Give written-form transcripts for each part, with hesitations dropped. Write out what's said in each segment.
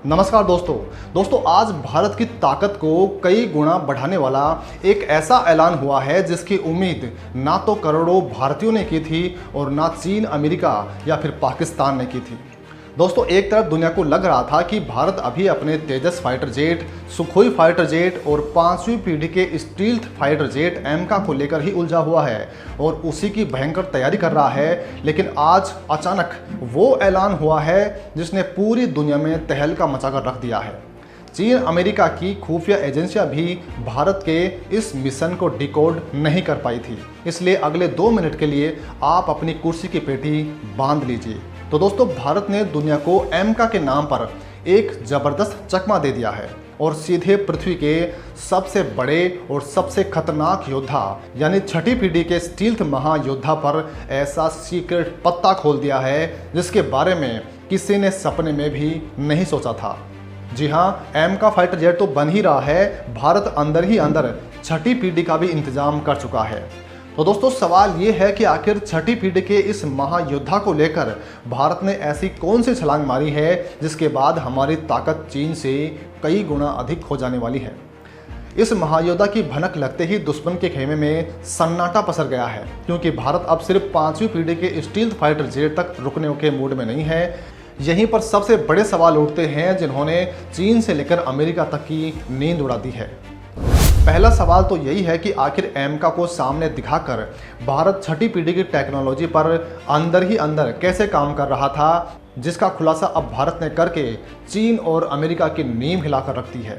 नमस्कार दोस्तों आज भारत की ताकत को कई गुना बढ़ाने वाला एक ऐसा ऐलान हुआ है जिसकी उम्मीद ना तो करोड़ों भारतीयों ने की थी और ना चीन, अमेरिका या फिर पाकिस्तान ने की थी। दोस्तों, एक तरफ दुनिया को लग रहा था कि भारत अभी अपने Tejas fighter jet, Sukhoi fighter jet और 5वीं पीढ़ी के स्टील्थ फाइटर जेट एमका को लेकर ही उलझा हुआ है और उसी की भयंकर तैयारी कर रहा है। लेकिन आज अचानक वो ऐलान हुआ है जिसने पूरी दुनिया में तहलका मचाकर रख दिया है। चीन, अमेरिका की खुफिया एजेंसियां भी भारत के इस मिशन को डिकोड नहीं कर पाई थी। इसलिए अगले 2 मिनट के लिए आप अपनी कुर्सी की पेटी बांध लीजिए। तो दोस्तों, भारत ने दुनिया को एमका के नाम पर एक जबरदस्त चकमा दे दिया है और सीधे पृथ्वी के सबसे बड़े और सबसे खतरनाक योद्धा यानी 6ठी पीढ़ी के स्टील्थ महायोद्धा पर ऐसा सीक्रेट पत्ता खोल दिया है जिसके बारे में किसी ने सपने में भी नहीं सोचा था। जी हाँ, एमका फाइटर जेट तो बन ही रहा है, भारत अंदर ही अंदर 6ठी पीढ़ी का भी इंतजाम कर चुका है। तो दोस्तों, सवाल ये है कि आखिर 6ठी पीढ़ी के इस महायोद्धा को लेकर भारत ने ऐसी कौन सी छलांग मारी है जिसके बाद हमारी ताकत चीन से कई गुना अधिक हो जाने वाली है। इस महायोद्धा की भनक लगते ही दुश्मन के खेमे में सन्नाटा पसर गया है, क्योंकि भारत अब सिर्फ 5वीं पीढ़ी के स्टील्थ फाइटर जेट तक रुकने के मूड में नहीं है। यहीं पर सबसे बड़े सवाल उठते हैं जिन्होंने चीन से लेकर अमेरिका तक की नींद उड़ा दी है। पहला सवाल तो यही है कि आखिर एमका को सामने दिखाकर भारत 6ठी पीढ़ी की टेक्नोलॉजी पर अंदर ही अंदर कैसे काम कर रहा था, जिसका खुलासा अब भारत ने करके चीन और अमेरिका की नींव हिलाकर रख दी है।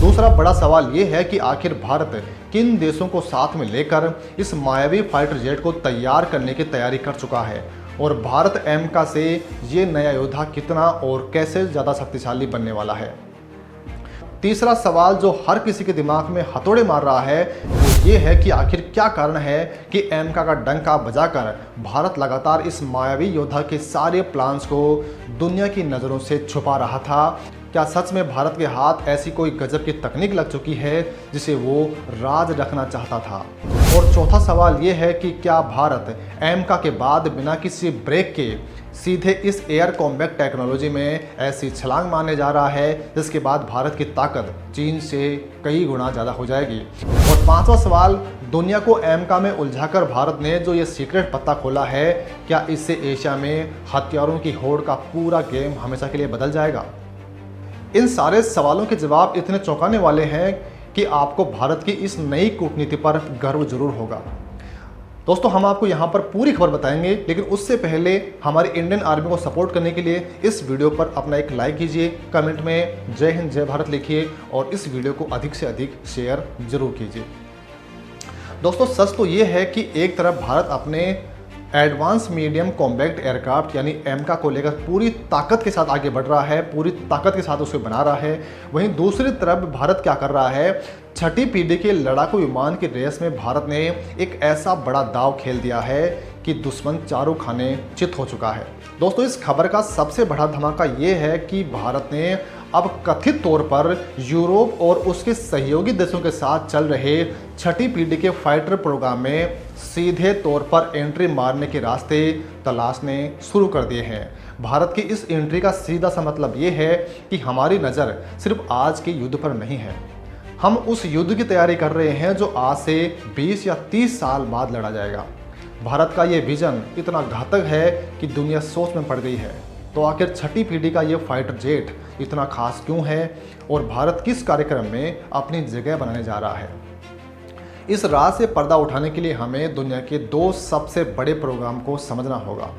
दूसरा बड़ा सवाल ये है कि आखिर भारत किन देशों को साथ में लेकर इस मायावी फाइटर जेट को तैयार करने की तैयारी कर चुका है और भारत एमका से ये नया योद्धा कितना और कैसे ज़्यादा शक्तिशाली बनने वाला है। तीसरा सवाल जो हर किसी के दिमाग में हथौड़े मार रहा है वो ये है कि आखिर क्या कारण है कि एमका का डंका बजाकर भारत लगातार इस मायावी योद्धा के सारे प्लान्स को दुनिया की नज़रों से छुपा रहा था। क्या सच में भारत के हाथ ऐसी कोई गजब की तकनीक लग चुकी है जिसे वो राज रखना चाहता था। और चौथा सवाल ये है कि क्या भारत एमका के बाद बिना किसी ब्रेक के सीधे इस एयर कॉम्बैट टेक्नोलॉजी में ऐसी छलांग मारने जा रहा है जिसके बाद भारत की ताकत चीन से कई गुना ज़्यादा हो जाएगी। और पांचवा सवाल, दुनिया को एमका में उलझाकर भारत ने जो ये सीक्रेट पत्ता खोला है, क्या इससे एशिया में हथियारों की होड़ का पूरा गेम हमेशा के लिए बदल जाएगा। इन सारे सवालों के जवाब इतने चौंकाने वाले हैं कि आपको भारत की इस नई कूटनीति पर गर्व जरूर होगा। दोस्तों, हम आपको यहाँ पर पूरी खबर बताएंगे, लेकिन उससे पहले हमारी इंडियन आर्मी को सपोर्ट करने के लिए इस वीडियो पर अपना एक लाइक कीजिए, कमेंट में जय हिंद जय भारत लिखिए और इस वीडियो को अधिक से अधिक शेयर जरूर कीजिए। दोस्तों, सच तो ये है कि एक तरफ भारत अपने एडवांस मीडियम कॉम्बैक्ट एयरक्राफ्ट यानी एमका को लेकर पूरी ताकत के साथ आगे बढ़ रहा है, पूरी ताकत के साथ उसे बना रहा है। वहीं दूसरी तरफ भारत क्या कर रहा है, 6ठी पीढ़ी के लड़ाकू विमान की रेस में भारत ने एक ऐसा बड़ा दांव खेल दिया है कि दुश्मन चारों खाने चित हो चुका है। दोस्तों, इस खबर का सबसे बड़ा धमाका ये है कि भारत ने अब कथित तौर पर यूरोप और उसके सहयोगी देशों के साथ चल रहे 6ठी पीढ़ी के फाइटर प्रोग्राम में सीधे तौर पर एंट्री मारने के रास्ते तलाशने शुरू कर दिए हैं। भारत की इस एंट्री का सीधा सा मतलब ये है कि हमारी नज़र सिर्फ आज के युद्ध पर नहीं है, हम उस युद्ध की तैयारी कर रहे हैं जो आज से 20 या 30 साल बाद लड़ा जाएगा। भारत का ये विजन इतना घातक है कि दुनिया सोच में पड़ गई है। तो आखिर 6ठी पीढ़ी का ये फाइटर जेट इतना खास क्यों है और भारत किस कार्यक्रम में अपनी जगह बनाने जा रहा है। इस राज से पर्दा उठाने के लिए हमें दुनिया के 2 सबसे बड़े प्रोग्राम को समझना होगा।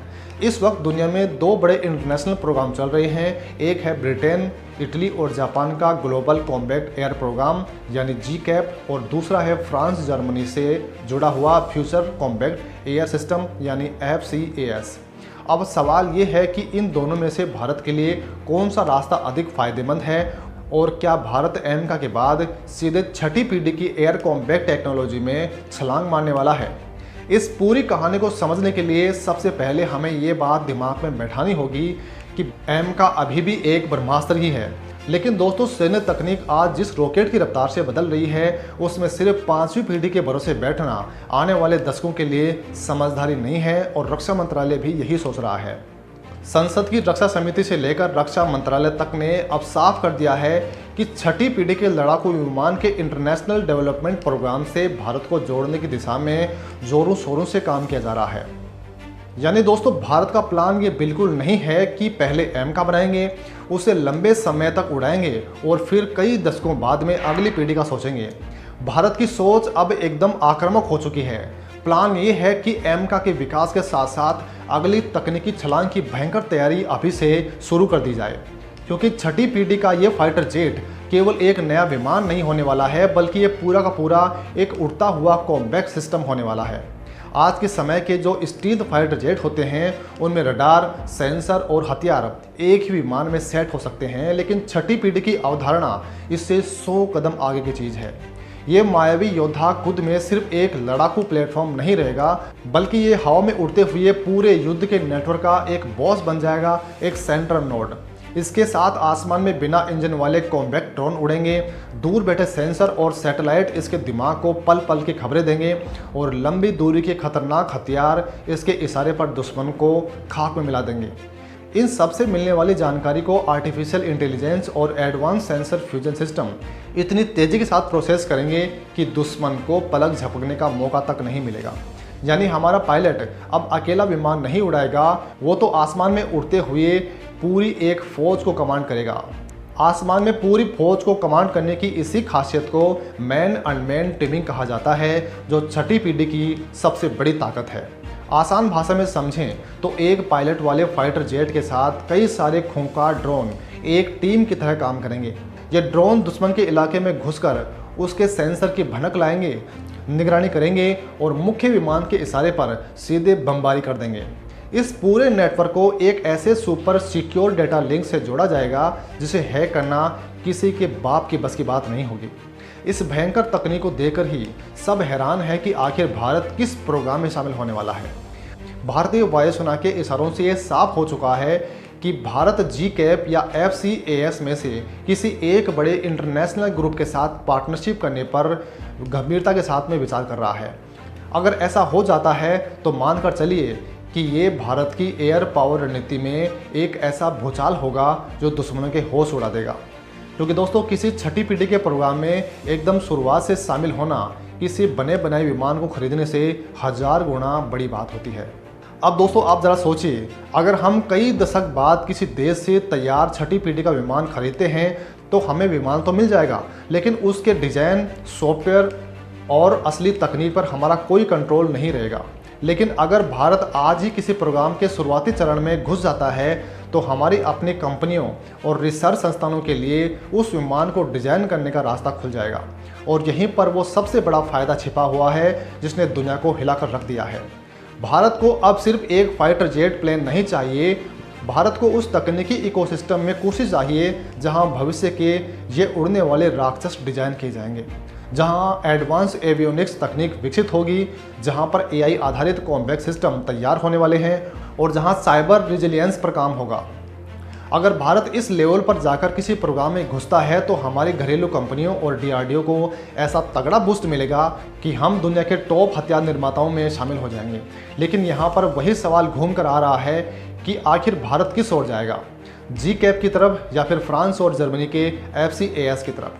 इस वक्त दुनिया में 2 बड़े इंटरनेशनल प्रोग्राम चल रहे हैं। एक है ब्रिटेन, इटली और जापान का ग्लोबल कॉम्बैट एयर प्रोग्राम यानी GCAP और दूसरा है फ्रांस, जर्मनी से जुड़ा हुआ फ्यूचर कॉम्बैट एयर सिस्टम यानी FCAS। अब सवाल ये है कि इन दोनों में से भारत के लिए कौन सा रास्ता अधिक फायदेमंद है और क्या भारत एमका के बाद सीधे 6ठी पीढ़ी की एयर कॉम्बैट टेक्नोलॉजी में छलांग मारने वाला है। इस पूरी कहानी को समझने के लिए सबसे पहले हमें ये बात दिमाग में बैठानी होगी कि एमका अभी भी एक ब्रह्मास्त्र ही है। लेकिन दोस्तों, सैन्य तकनीक आज जिस रॉकेट की रफ्तार से बदल रही है उसमें सिर्फ 5वीं पीढ़ी के भरोसे बैठना आने वाले दशकों के लिए समझदारी नहीं है और रक्षा मंत्रालय भी यही सोच रहा है। संसद की रक्षा समिति से लेकर रक्षा मंत्रालय तक ने अब साफ कर दिया है कि छठी पीढ़ी के लड़ाकू विमान के इंटरनेशनल डेवलपमेंट प्रोग्राम से भारत को जोड़ने की दिशा में जोरों शोरों से काम किया जा रहा है। यानी दोस्तों, भारत का प्लान ये बिल्कुल नहीं है कि पहले एम का बनाएंगे, उसे लंबे समय तक उड़ाएंगे और फिर कई दशकों बाद में अगली पीढ़ी का सोचेंगे। भारत की सोच अब एकदम आक्रामक हो चुकी है। प्लान ये है कि एमका के विकास के साथ साथ अगली तकनीकी छलांग की भयंकर तैयारी अभी से शुरू कर दी जाए, क्योंकि छठी पीढ़ी का ये फाइटर जेट केवल एक नया विमान नहीं होने वाला है, बल्कि ये पूरा का पूरा एक उड़ता हुआ कॉम्बैट सिस्टम होने वाला है। आज के समय के जो स्टील्थ फाइटर जेट होते हैं उनमें रडार, सेंसर और हथियार एक ही विमान में सेट हो सकते हैं, लेकिन छठी पीढ़ी की अवधारणा इससे 100 कदम आगे की चीज़ है। ये मायावी योद्धा खुद में सिर्फ एक लड़ाकू प्लेटफॉर्म नहीं रहेगा, बल्कि ये हवा में उड़ते हुए पूरे युद्ध के नेटवर्क का एक बॉस बन जाएगा, एक सेंट्रल नोड। इसके साथ आसमान में बिना इंजन वाले कॉम्बैक्ट ड्रोन उड़ेंगे, दूर बैठे सेंसर और सैटेलाइट इसके दिमाग को पल पल की खबरें देंगे और लंबी दूरी के खतरनाक हथियार इसके इशारे पर दुश्मन को खाक में मिला देंगे। इन सबसे मिलने वाली जानकारी को आर्टिफिशियल इंटेलिजेंस और एडवांस सेंसर फ्यूजन सिस्टम इतनी तेज़ी के साथ प्रोसेस करेंगे कि दुश्मन को पलक झपकने का मौका तक नहीं मिलेगा। यानी हमारा पायलट अब अकेला विमान नहीं उड़ाएगा, वो तो आसमान में उड़ते हुए पूरी एक फौज को कमांड करेगा। आसमान में पूरी फौज को कमांड करने की इसी खासियत को मैन अनमैन टीमिंग कहा जाता है, जो छठी पीढ़ी की सबसे बड़ी ताकत है। आसान भाषा में समझें तो एक पायलट वाले फाइटर जेट के साथ कई सारे खूंखार ड्रोन एक टीम की तरह काम करेंगे। ये ड्रोन दुश्मन के इलाके में घुसकर उसके सेंसर की भनक लाएंगे, निगरानी करेंगे और मुख्य विमान के इशारे पर सीधे बमबारी कर देंगे। इस पूरे नेटवर्क को एक ऐसे सुपर सिक्योर डेटा लिंक से जोड़ा जाएगा जिसे हैक करना किसी के बाप की बस की बात नहीं होगी। इस भयंकर तकनीक को देखकर ही सब हैरान है कि आखिर भारत किस प्रोग्राम में शामिल होने वाला है। भारतीय वायुसेना के इशारों से ये साफ हो चुका है कि भारत GCAP या FCAS में से किसी एक बड़े इंटरनेशनल ग्रुप के साथ पार्टनरशिप करने पर गंभीरता के साथ में विचार कर रहा है। अगर ऐसा हो जाता है तो मानकर चलिए कि ये भारत की एयर पावर रणनीति में एक ऐसा भूचाल होगा जो दुश्मनों के होश उड़ा देगा। क्योंकि दोस्तों, किसी छठी पीढ़ी के प्रोग्राम में एकदम शुरुआत से शामिल होना किसी बने बनाए विमान को खरीदने से 1000 गुना बड़ी बात होती है। अब दोस्तों, आप ज़रा सोचिए, अगर हम कई दशक बाद किसी देश से तैयार छठी पीढ़ी का विमान खरीदते हैं तो हमें विमान तो मिल जाएगा, लेकिन उसके डिज़ाइन, सॉफ्टवेयर और असली तकनीक पर हमारा कोई कंट्रोल नहीं रहेगा। लेकिन अगर भारत आज ही किसी प्रोग्राम के शुरुआती चरण में घुस जाता है तो हमारी अपनी कंपनियों और रिसर्च संस्थानों के लिए उस विमान को डिज़ाइन करने का रास्ता खुल जाएगा। और यहीं पर वो सबसे बड़ा फ़ायदा छिपा हुआ है जिसने दुनिया को हिलाकर रख दिया है। भारत को अब सिर्फ एक फाइटर जेट प्लेन नहीं चाहिए, भारत को उस तकनीकी इकोसिस्टम में कोशिश चाहिए जहां भविष्य के ये उड़ने वाले राक्षस डिज़ाइन किए जाएंगे, जहां एडवांस एवियोनिक्स तकनीक विकसित होगी, जहां पर AI आधारित कॉम्बैट सिस्टम तैयार होने वाले हैं और जहां साइबर रिजिलियंस पर काम होगा। अगर भारत इस लेवल पर जाकर किसी प्रोग्राम में घुसता है तो हमारी घरेलू कंपनियों और DRDO को ऐसा तगड़ा बूस्ट मिलेगा कि हम दुनिया के टॉप हथियार निर्माताओं में शामिल हो जाएंगे। लेकिन यहाँ पर वही सवाल घूम कर आ रहा है कि आखिर भारत किस ओर जाएगा, GCAP की तरफ या फिर फ्रांस और जर्मनी के FCAS की तरफ।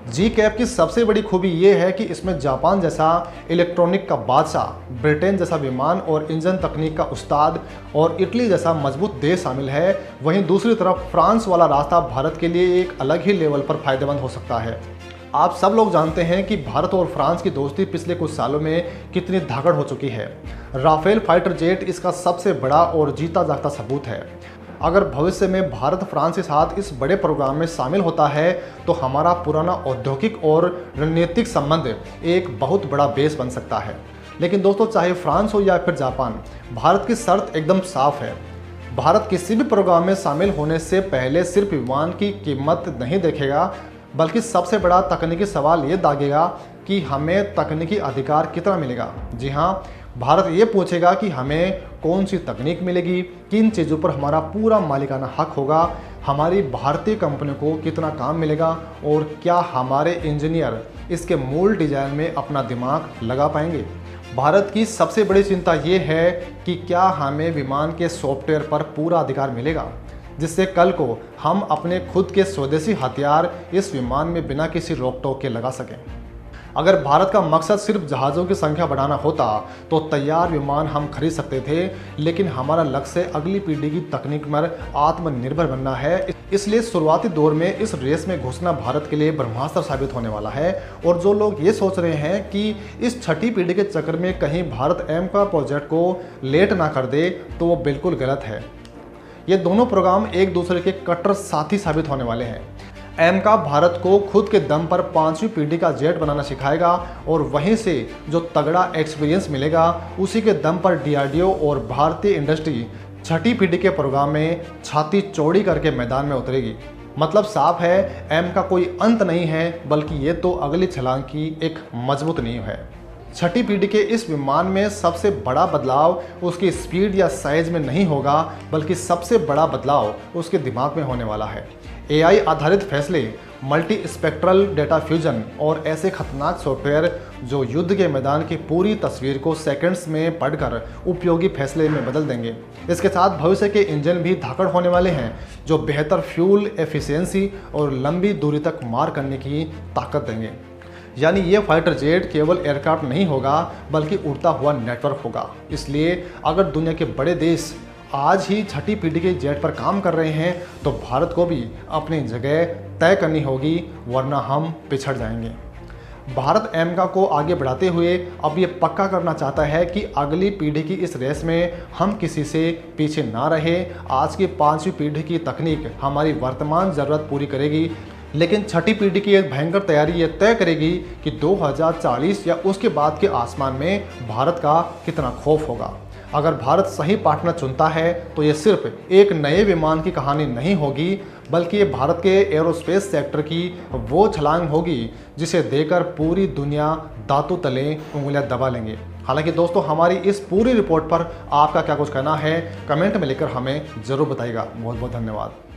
GCAP की सबसे बड़ी खूबी ये है कि इसमें जापान जैसा इलेक्ट्रॉनिक का बादशाह, ब्रिटेन जैसा विमान और इंजन तकनीक का उस्ताद और इटली जैसा मजबूत देश शामिल है। वहीं दूसरी तरफ फ्रांस वाला रास्ता भारत के लिए एक अलग ही लेवल पर फायदेमंद हो सकता है। आप सब लोग जानते हैं कि भारत और फ्रांस की दोस्ती पिछले कुछ सालों में कितनी धाकड़ हो चुकी है। राफेल फाइटर जेट इसका सबसे बड़ा और जीता जागता सबूत है। अगर भविष्य में भारत फ्रांस के साथ इस बड़े प्रोग्राम में शामिल होता है तो हमारा पुराना औद्योगिक और रणनीतिक संबंध एक बहुत बड़ा बेस बन सकता है। लेकिन दोस्तों, चाहे फ्रांस हो या फिर जापान, भारत की शर्त एकदम साफ है। भारत किसी भी प्रोग्राम में शामिल होने से पहले सिर्फ विमान की कीमत नहीं देखेगा, बल्कि सबसे बड़ा तकनीकी सवाल ये दागेगा कि हमें तकनीकी अधिकार कितना मिलेगा। जी हाँ, भारत ये पूछेगा कि हमें कौन सी तकनीक मिलेगी, किन चीज़ों पर हमारा पूरा मालिकाना हक होगा, हमारी भारतीय कंपनियों को कितना काम मिलेगा और क्या हमारे इंजीनियर इसके मूल डिज़ाइन में अपना दिमाग लगा पाएंगे। भारत की सबसे बड़ी चिंता ये है कि क्या हमें विमान के सॉफ्टवेयर पर पूरा अधिकार मिलेगा, जिससे कल को हम अपने खुद के स्वदेशी हथियार इस विमान में बिना किसी रोक टोक के लगा सकें। अगर भारत का मकसद सिर्फ जहाज़ों की संख्या बढ़ाना होता तो तैयार विमान हम खरीद सकते थे, लेकिन हमारा लक्ष्य अगली पीढ़ी की तकनीक पर आत्मनिर्भर बनना है। इसलिए शुरुआती दौर में इस रेस में घुसना भारत के लिए ब्रह्मास्त्र साबित होने वाला है। और जो लोग ये सोच रहे हैं कि इस छठी पीढ़ी के चक्कर में कहीं भारत एमका प्रोजेक्ट को लेट ना कर दे, तो वो बिल्कुल गलत है। ये दोनों प्रोग्राम एक दूसरे के कट्टर साथी साबित होने वाले हैं। एमका भारत को खुद के दम पर 5वीं पीढ़ी का जेट बनाना सिखाएगा और वहीं से जो तगड़ा एक्सपीरियंस मिलेगा उसी के दम पर डीआरडीओ और भारतीय इंडस्ट्री छठी पीढ़ी के प्रोग्राम में छाती चौड़ी करके मैदान में उतरेगी। मतलब साफ है, एमका कोई अंत नहीं है, बल्कि ये तो अगली छलांग की एक मजबूत नींव है। छठी पीढ़ी के इस विमान में सबसे बड़ा बदलाव उसकी स्पीड या साइज में नहीं होगा, बल्कि सबसे बड़ा बदलाव उसके दिमाग में होने वाला है। एआई आधारित फैसले, मल्टी स्पेक्ट्रल डेटा फ्यूजन और ऐसे खतरनाक सॉफ्टवेयर जो युद्ध के मैदान की पूरी तस्वीर को सेकंड्स में पढ़कर उपयोगी फैसले में बदल देंगे। इसके साथ भविष्य के इंजन भी धाकड़ होने वाले हैं, जो बेहतर फ्यूल एफिशिएंसी और लंबी दूरी तक मार करने की ताकत देंगे। यानी ये फाइटर जेट केवल एयरक्राफ्ट नहीं होगा, बल्कि उड़ता हुआ नेटवर्क होगा। इसलिए अगर दुनिया के बड़े देश आज ही छठी पीढ़ी के जेट पर काम कर रहे हैं, तो भारत को भी अपनी जगह तय करनी होगी, वरना हम पिछड़ जाएंगे। भारत एमका को आगे बढ़ाते हुए अब ये पक्का करना चाहता है कि अगली पीढ़ी की इस रेस में हम किसी से पीछे ना रहे। आज की 5वीं पीढ़ी की तकनीक हमारी वर्तमान ज़रूरत पूरी करेगी, लेकिन छठी पीढ़ी की एक भयंकर तैयारी ये तय करेगी कि 2040 या उसके बाद के आसमान में भारत का कितना खौफ होगा। अगर भारत सही पार्टनर चुनता है तो ये सिर्फ एक नए विमान की कहानी नहीं होगी, बल्कि ये भारत के एरोस्पेस सेक्टर की वो छलांग होगी जिसे देकर पूरी दुनिया दांतों तले उंगलियां दबा लेंगे। हालांकि दोस्तों, हमारी इस पूरी रिपोर्ट पर आपका क्या कुछ कहना है, कमेंट में लिखकर हमें ज़रूर बताइएगा। बहुत बहुत धन्यवाद।